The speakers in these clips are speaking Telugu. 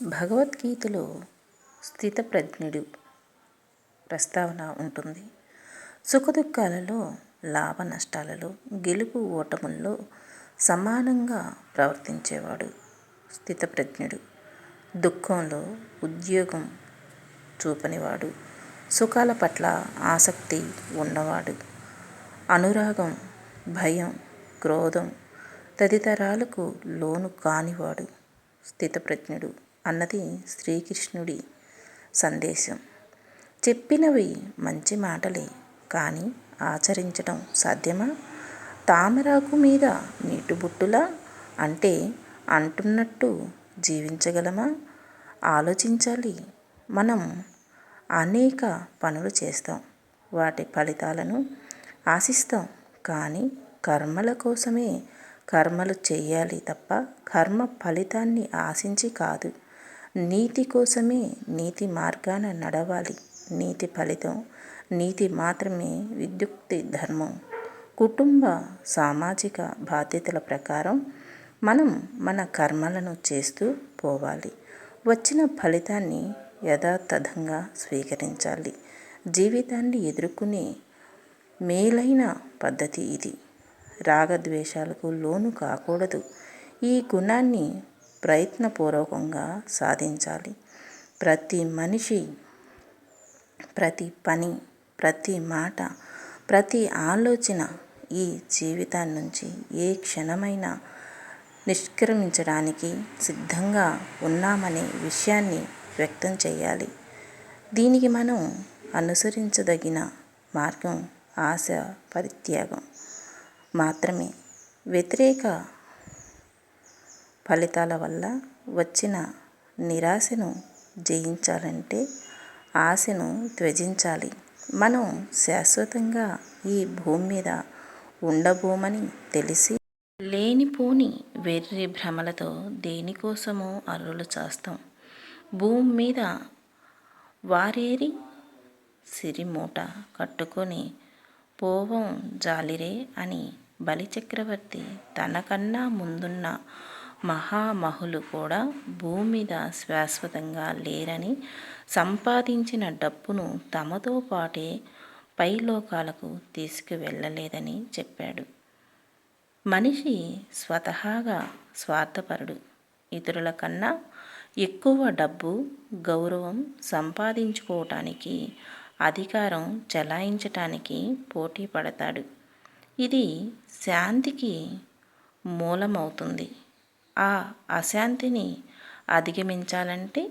భగవద్గీతలో స్థితప్రజ్ఞుడు ప్రస్తావన ఉంటుంది. సుఖదుఖాలలో, లాభ నష్టాలలో, గెలుపు ఓటముల్లో సమానంగా ప్రవర్తించేవాడు స్థితప్రజ్ఞుడు. దుఃఖంలో ఉద్యోగం చూపనివాడు, సుఖాల పట్ల ఆసక్తి ఉన్నవాడు, అనురాగం, భయం, క్రోధం తదితరాలకు లోను కానివాడు స్థితప్రజ్ఞుడు అన్నది శ్రీకృష్ణుడి సందేశం. చెప్పినవి మంచి మాటలే, కానీ ఆచరించడం సాధ్యమా? తామరాకు మీద నీటిబొట్టులా అంటే అంటున్నట్టు జీవించగలమా? ఆలోచించాలి. మనం అనేక పనులు చేస్తాం, వాటి ఫలితాలను ఆశిస్తాం. కానీ కర్మల కోసమే కర్మలు చేయాలి తప్ప కర్మ ఫలితాన్ని ఆశించి కాదు. నీతి కోసమే నీతి మార్గాన నడవాలి. నీతి ఫలితం నీతి మాత్రమే విద్యుక్తి ధర్మం. కుటుంబ సామాజిక బాధ్యతల ప్రకారం మనం మన కర్మలను చేస్తూ పోవాలి. వచ్చిన ఫలితాన్ని యథాతథంగా స్వీకరించాలి. జీవితాన్ని ఎదుర్కొనే మేలైన పద్ధతి ఇది. రాగద్వేషాలకు లోను కాకూడదు. ఈ గుణాన్ని ప్రయత్నపూర్వకంగా సాధించాలి. ప్రతి మనిషి, ప్రతి పని, ప్రతి మాట, ప్రతి ఆలోచన ఈ జీవితాన్ని నుంచి ఏ క్షణమైనా నిష్క్రమించడానికి సిద్ధంగా ఉన్నామనే విషయాన్ని వ్యక్తం చేయాలి. దీనికి మనం అనుసరించదగిన మార్గం ఆశ పరిత్యాగం మాత్రమే. వ్యతిరేక ఫలితాల వల్ల వచ్చిన నిరాశను జయించాలంటే ఆశను త్యజించాలి. మనం శాశ్వతంగా ఈ భూమి మీద ఉండబోమని తెలిసి లేనిపోని వెర్రి భ్రమలతో దేనికోసమో అర్రులు చాస్తాం. భూమి మీద వారేరి సిరిమూట కట్టుకొని పోవం జాలిరే అని బలిచక్రవర్తి తనకన్నా ముందున్న మహామహులు కూడా భూమి మీద శాశ్వతంగా లేరని, సంపాదించిన డబ్బును తమతో పాటే పైలోకాలకు తీసుకువెళ్ళలేదని చెప్పాడు. మనిషి స్వతహాగా స్వార్థపరుడు. ఇతరుల కన్నా ఎక్కువ డబ్బు, గౌరవం సంపాదించుకోవటానికి, అధికారం చెలాయించటానికి పోటీ పడతాడు. ఇది శాంతికి మూలమవుతుంది. ఆ అశాంతిని అధిగమించాలంటే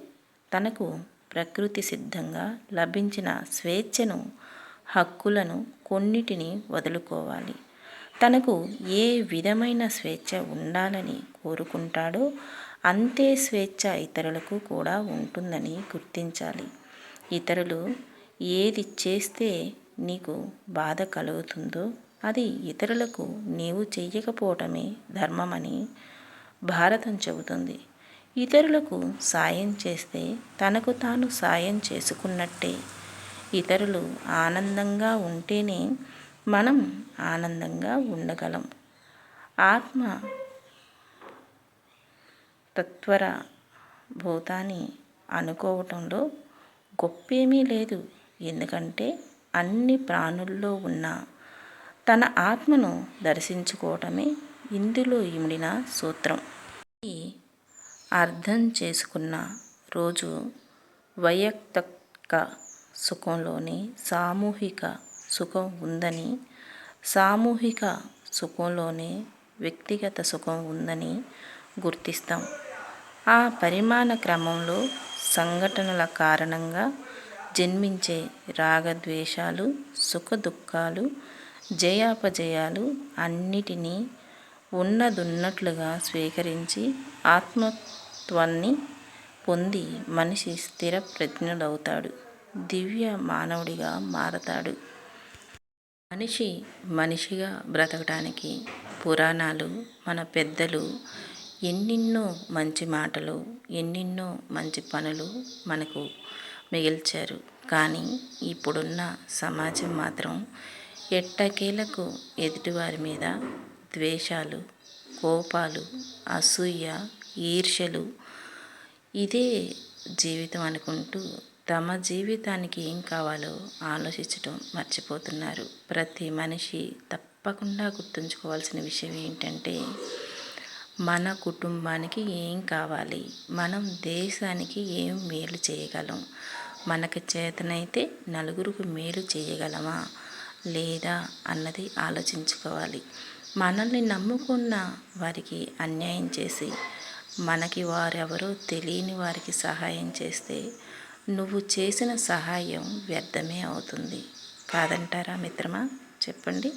తనకు ప్రకృతి సిద్ధంగా లభించిన స్వేచ్ఛను, హక్కులను కొన్నిటిని వదులుకోవాలి. తనకు ఏ విధమైన స్వేచ్ఛ ఉండాలని కోరుకుంటాడో అంతే స్వేచ్ఛ ఇతరులకు కూడా ఉంటుందని గుర్తించాలి. ఇతరులు ఏది చేస్తే నీకు బాధ కలుగుతుందో అది ఇతరులకు నీవు చెయ్యకపోవటమే ధర్మమని భారతం చెబుతుంది. ఇతరులకు సాయం చేస్తే తనకు తాను సాయం చేసుకున్నట్టే. ఇతరులు ఆనందంగా ఉంటేనే మనం ఆనందంగా ఉండగలం. ఆత్మ తత్వర భూతాన్ని అనుకోవటంలో గొప్పేమీ లేదు. ఎందుకంటే అన్ని ప్రాణుల్లో ఉన్న తన ఆత్మను దర్శించుకోవటమే ఇందులో ఇమిడిన సూత్రం. ఈ అర్థం చేసుకున్న రోజు వైయక్తిక సుఖంలోనే సామూహిక సుఖం ఉందని, సామూహిక సుఖంలోనే వ్యక్తిగత సుఖం ఉందని గుర్తిస్తాం. ఆ పరిమాణ క్రమంలో సంఘటనల కారణంగా జన్మించే రాగద్వేషాలు, సుఖదుఖాలు, జయాపజయాలు అన్నిటినీ ఉన్నదున్నట్లుగా స్వీకరించి ఆత్మత్వాన్ని పొంది మనిషి స్థిర ప్రజ్ఞుడవుతాడు. దివ్య మానవుడిగా మారతాడు. మనిషి మనిషిగా బ్రతకడానికి పురాణాలు, మన పెద్దలు ఎన్నెన్నో మంచి మాటలు, ఎన్నెన్నో మంచి పనులు మనకు మిగిల్చారు. కానీ ఇప్పుడున్న సమాజం మాత్రం ఎట్టకేలకు ఎదుటివారి మీద ద్వేషాలు, కోపాలు, అసూయ, ఈర్ష్యలు ఇదే జీవితం అనుకుంటూ తమ జీవితానికి ఏం కావాలో ఆలోచించటం మర్చిపోతున్నారు. ప్రతి మనిషి తప్పకుండా గుర్తుంచుకోవాల్సిన విషయం ఏంటంటే, మన కుటుంబానికి ఏం కావాలి, మనం దేశానికి ఏం మేలు చేయగలం, మనకు చేతనైతే నలుగురికి మేలు చేయగలమా లేదా అన్నది ఆలోచించుకోవాలి. మనల్ని నమ్ముకున్న వారికి అన్యాయం చేసి మనకి వారెవరో తెలియని వారికి సహాయం చేస్తే నువ్వు చేసిన సహాయం వ్యర్థమే అవుతుంది. కాదంటారా మిత్రమా? చెప్పండి.